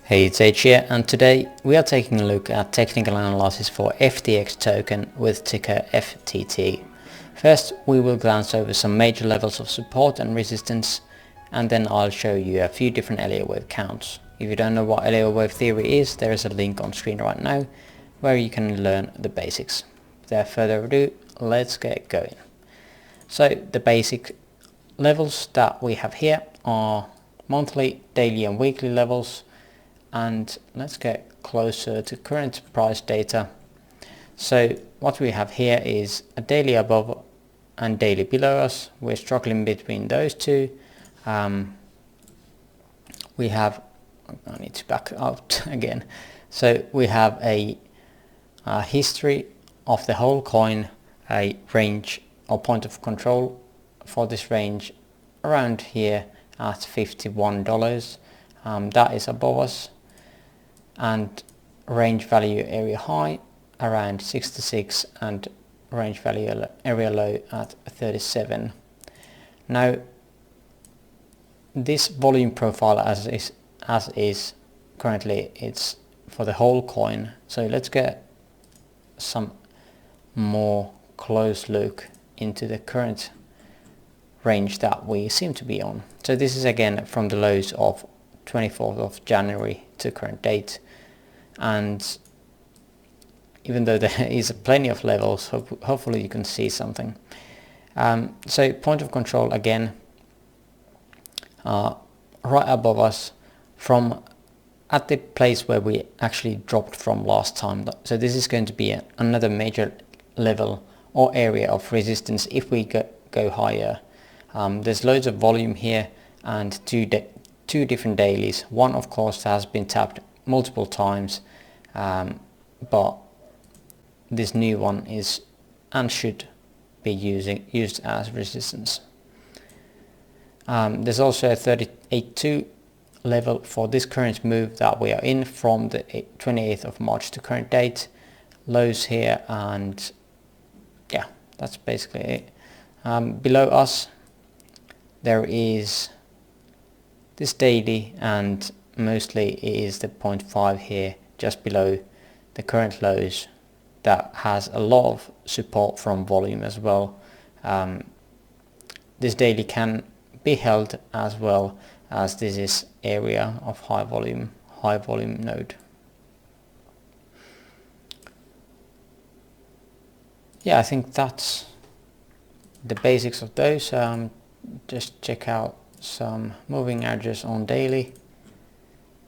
Hey, it's H here, and today we are taking a look at technical analysis for FTX token with ticker FTT. First, we will glance over some major levels of support and resistance, and then I'll show you a few different Elliott Wave counts. If you don't know what Elliott Wave theory is, there is a link on screen right now where you can learn the basics. Without further ado, let's get going. So the basic levels that we have here are monthly, daily and weekly levels. And let's get closer to current price data. So what we have here is a daily above and daily below us. We're struggling between those two. We have, I need to back out again. So we have a history of the whole coin, a range or point of control for this range around here at $51. That is above us. And range value area high around 66 and range value area low at 37. Now this volume profile as is currently, it's for the whole coin. So let's get some more close look into the current range that we seem to be on. So this is again from the lows of 24th of January to current date, and even though there is plenty of levels, hopefully you can see something. So point of control again right above us from at the place where we actually dropped from last time. So this is going to be another major level or area of resistance if we go higher. There's loads of volume here and two different dailies. One of course has been tapped multiple times, but this new one is and should be used as resistance. There's also a 38.2 level for this current move that we are in from the 28th of March to current date. Lows here, and yeah, that's basically it. Below us there is this daily, and mostly it is the 0.5 here just below the current lows that has a lot of support from volume as well. This daily can be held as well, as this is area of high volume node. Yeah, I think that's the basics of those. Just check out some moving averages on daily.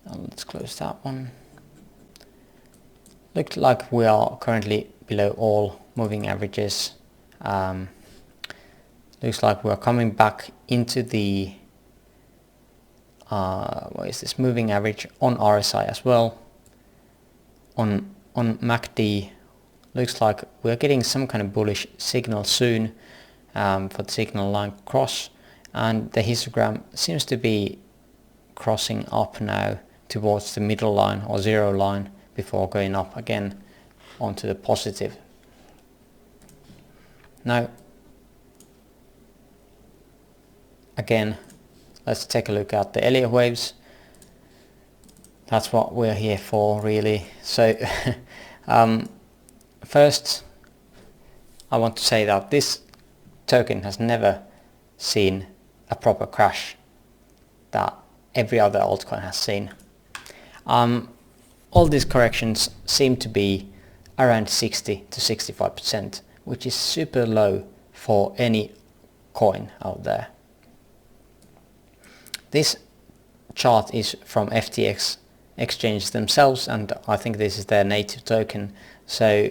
Let's close that one. Looks like we are currently below all moving averages. Looks like we are coming back into the what is this moving average on RSI as well. On MACD, looks like we're getting some kind of bullish signal soon for the signal line cross, and the histogram seems to be crossing up now towards the middle line or zero line before going up again onto the positive. Now again, let's take a look at the Elliott Waves. That's what we're here for really. So first I want to say that this token has never seen a proper crash that every other altcoin has seen. All these corrections seem to be around 60 to 65%, which is super low for any coin out there. This chart is from FTX exchange themselves, and I think this is their native token, so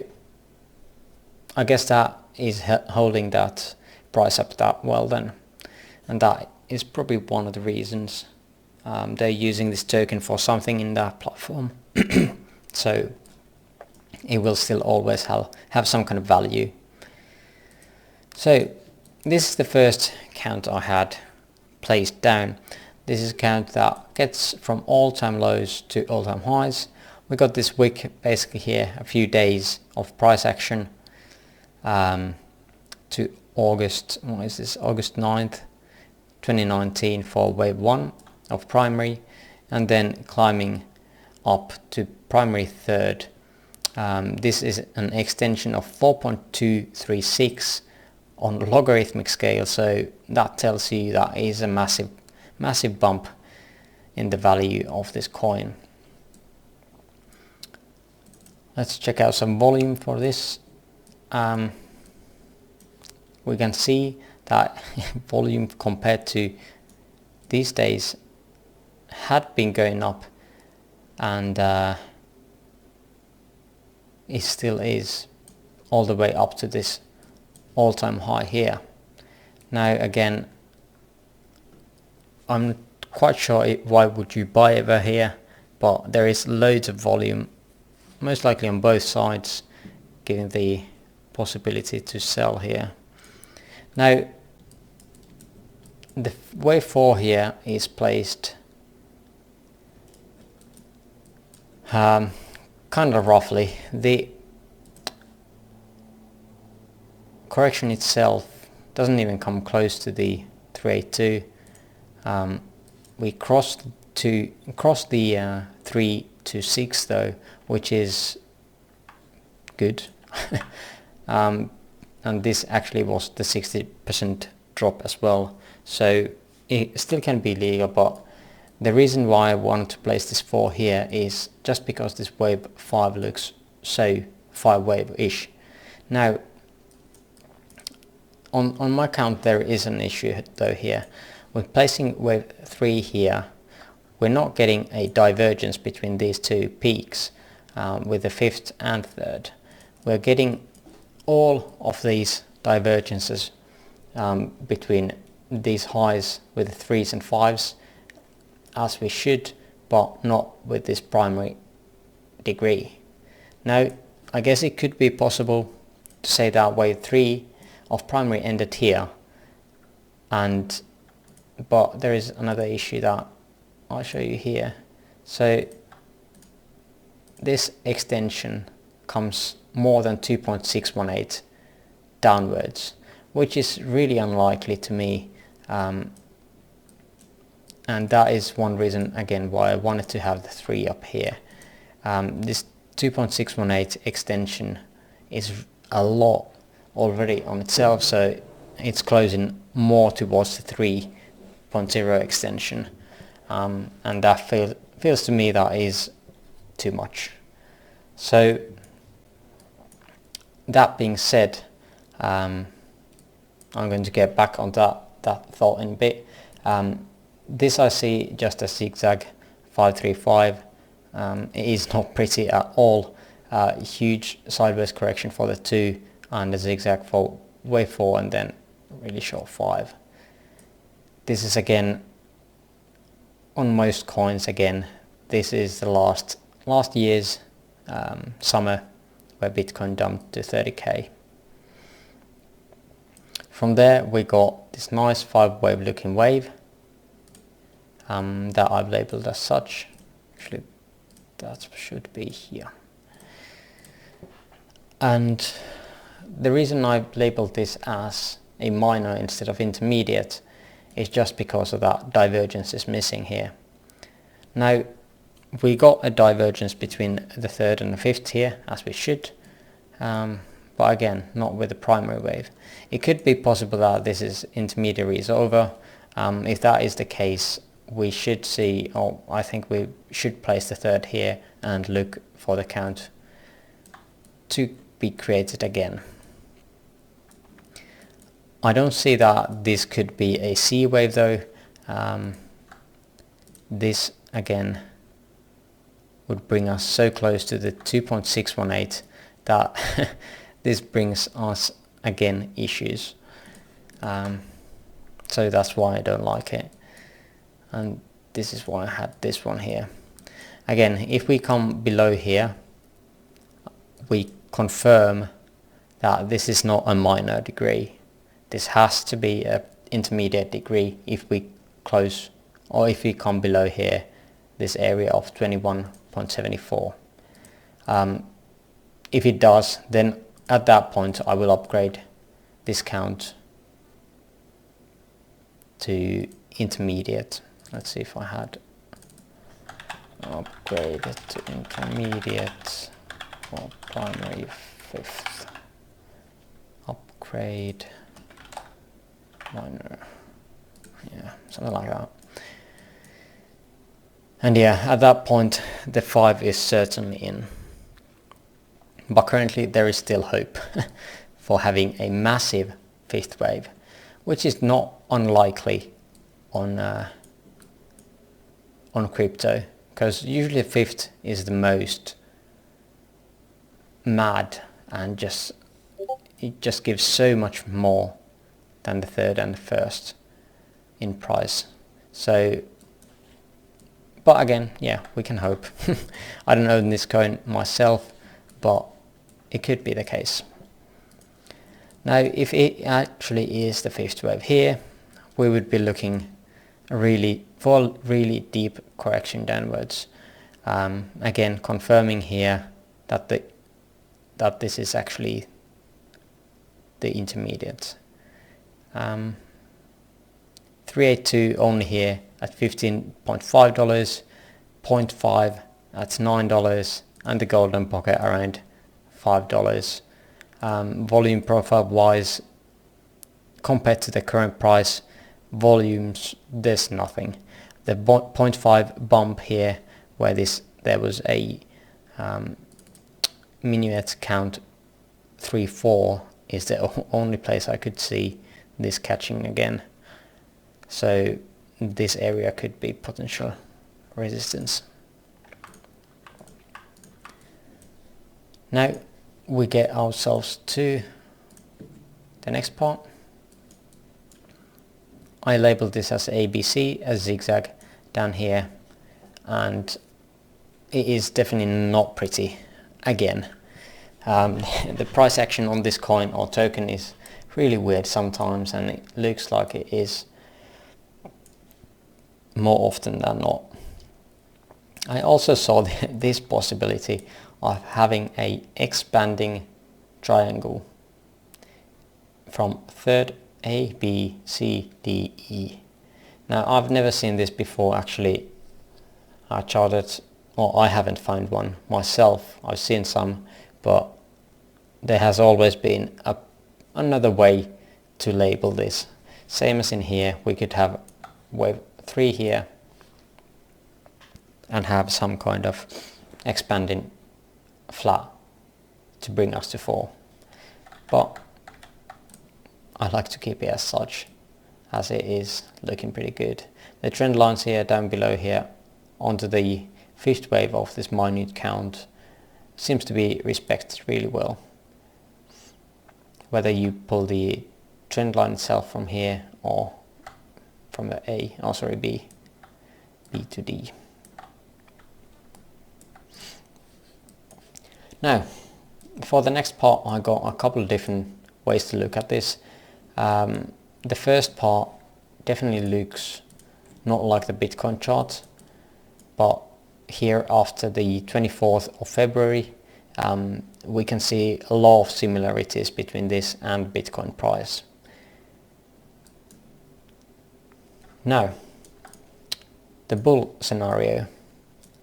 I guess that is holding that price up that well then, and that is probably one of the reasons they're using this token for something in that platform. So it will still always have some kind of value. So this is the first count I had placed down. This is a count that gets from all-time lows to all-time highs. We got this wick basically here, a few days of price action to August 9th 2019 for wave 1 of primary, and then climbing up to primary third. This is an extension of 4.236 on logarithmic scale, so that tells you that is a massive bump in the value of this coin. Let's check out some volume for this. We can see that volume compared to these days had been going up, and it still is all the way up to this all-time high here. Now again, I'm not quite sure why would you buy over here, but there is loads of volume, most likely on both sides, giving the possibility to sell here. Now the wave 4 here is placed kind of roughly. The correction itself doesn't even come close to the 382. We crossed the 326 though, which is good. And this actually was the 60% drop as well, so it still can be legal. But the reason why I wanted to place this 4 here is just because this wave 5 looks so 5 wave-ish. Now on my count there is an issue though here. With placing wave 3 here, we're not getting a divergence between these two peaks with the 5th and 3rd. We're getting all of these divergences between these highs with the 3s and 5s as we should, but not with this primary degree. Now I guess it could be possible to say that wave 3 of primary ended here, but there is another issue that I'll show you here. So this extension comes more than 2.618 downwards, which is really unlikely to me, and that is one reason again why I wanted to have the 3 up here. This 2.618 extension is a lot already on itself, so it's closing more towards the 3.0 extension, and that feels to me that is too much. So that being said, I'm going to get back on that thought in a bit. This I see just a zigzag 535. It is not pretty at all. Huge sideways correction for the 2 and a zigzag for wave 4 and then really short 5. This is again on most coins. Again, this is the last year's summer where Bitcoin dumped to 30k. From there we got this nice 5 wave looking wave that I've labeled as such. Actually that should be here, and the reason I've labeled this as a minor instead of intermediate is just because of that divergence is missing here. Now we got a divergence between the 3rd and the 5th here, as we should, but again not with the primary wave. It could be possible that this is intermediary is over. If that is the case, we should see, or I think we should place the 3rd here and look for the count to be created again. I don't see that this could be a C wave though. This again would bring us so close to the 2.618 that this brings us again issues. So that's why I don't like it, and this is why I had this one here. Again, if we come below here, we confirm that this is not a minor degree. This has to be an intermediate degree if we close, or if we come below here, this area of 21.74. If it does, then at that point I will upgrade this count to intermediate. Let's see if I had upgrade to intermediate or primary fifth, upgrade minor, yeah, something like that. And yeah, at that point the 5 is certainly in, but currently there is still hope for having a massive fifth wave, which is not unlikely on crypto, because usually the fifth is the most mad and it just gives so much more than the third and the first in price. So, but again, yeah, we can hope. I don't own this coin myself, but it could be the case. Now, if it actually is the fifth wave here, we would be looking for a really deep correction downwards. Again, confirming here that this is actually the intermediate. 382 only here at $15.5, 0.5 at $9, and the golden pocket around $5. Volume profile wise, compared to the current price, volumes, there's nothing. The 0.5 bump here, where there was a minuet count 3-4, is the only place I could see this catching again. So this area could be potential resistance. Now we get ourselves to the next part. I labeled this as ABC, a zigzag down here, and it is definitely not pretty. Again, the price action on this coin or token is really weird sometimes, and it looks like it is more often than not. I also saw this possibility of having a expanding triangle from third A, B, C, D, E. Now I've never seen this before actually. I haven't found one myself. I've seen some, but there has always been another way to label this. Same as in here, we could have wave 3 here and have some kind of expanding flat to bring us to 4. But I like to keep it as such, as it is looking pretty good. The trend lines here down below here onto the fifth wave of this minute count seems to be respected really well. Whether you pull the trend line itself from here or from the B to D. Now, for the next part, I got a couple of different ways to look at this. The first part definitely looks not like the Bitcoin chart, but here after the 24th of February, we can see a lot of similarities between this and Bitcoin price. Now, the bull scenario.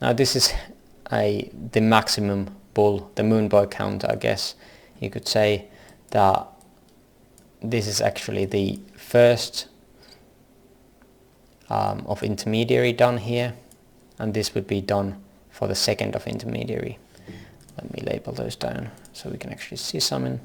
Now this is the maximum bull, the moon boy count, I guess you could say, that this is actually the first of intermediary done here, and this would be done for the second of intermediary. Let me label those down so we can actually see something.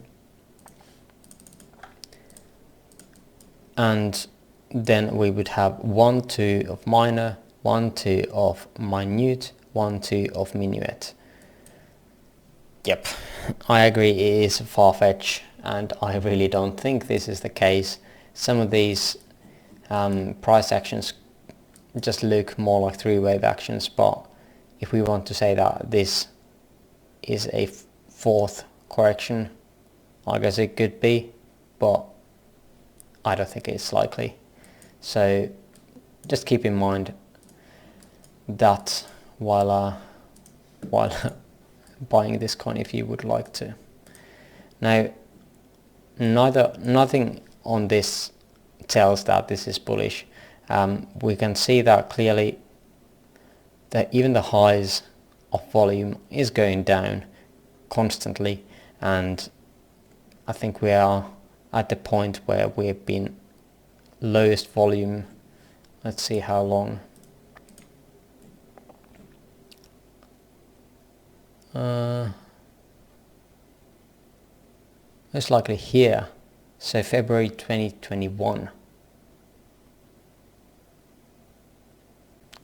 And then we would have 1, 2 of minor, 1, 2 of minute, 1, 2 of minuet. Yep, I agree it is far-fetched, and I really don't think this is the case. Some of these price actions just look more like three-wave actions, but if we want to say that this is a fourth correction, I guess it could be, but I don't think it's likely. So just keep in mind that while buying this coin, if you would like to. Now, nothing on this tells that this is bullish. We can see that clearly that even the highs of volume is going down constantly, and I think we are at the point where we've been lowest volume. Let's see how long. Most likely here, so February 2021.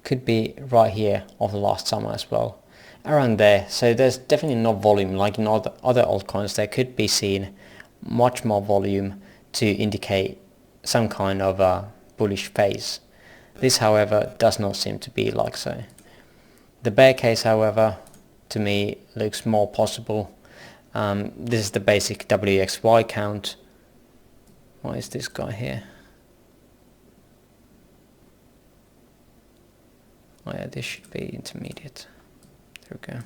Could be right here of the last summer as well, around there. So there's definitely no volume like in other altcoins. There could be seen much more volume to indicate some kind of a bullish phase. This, however, does not seem to be like so. The bear case, however, to me looks more possible. This is the basic WXY count. What is this guy here? Oh yeah, this should be intermediate. There we go.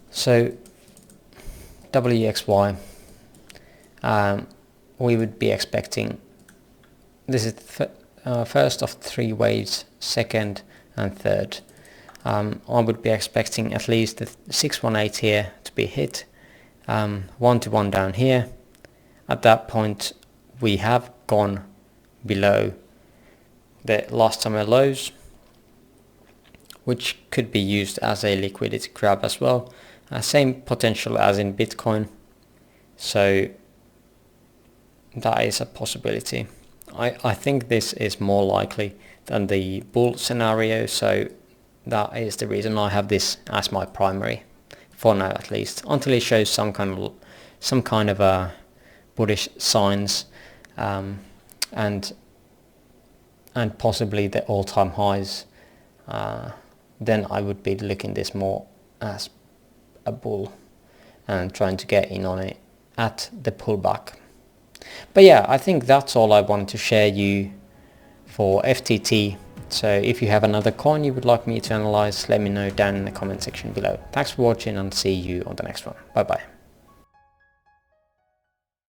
So WXY, we would be expecting, this is the first of 3 waves, second and third. I would be expecting at least the 618 here to be hit, 1-to-1 down here. At that point we have gone below the last summer lows, which could be used as a liquidity grab as well. Same potential as in Bitcoin, so that is a possibility. I think this is more likely than the bull scenario, so that is the reason I have this as my primary for now, at least until it shows some kind of a bullish signs, and possibly the all-time highs. Then I would be looking this more as a bull and trying to get in on it at the pullback. But yeah, I think that's all I wanted to share you for FTT. So if you have another coin you would like me to analyze, let me know down in the comment section below. Thanks for watching and see you on the next one. Bye bye.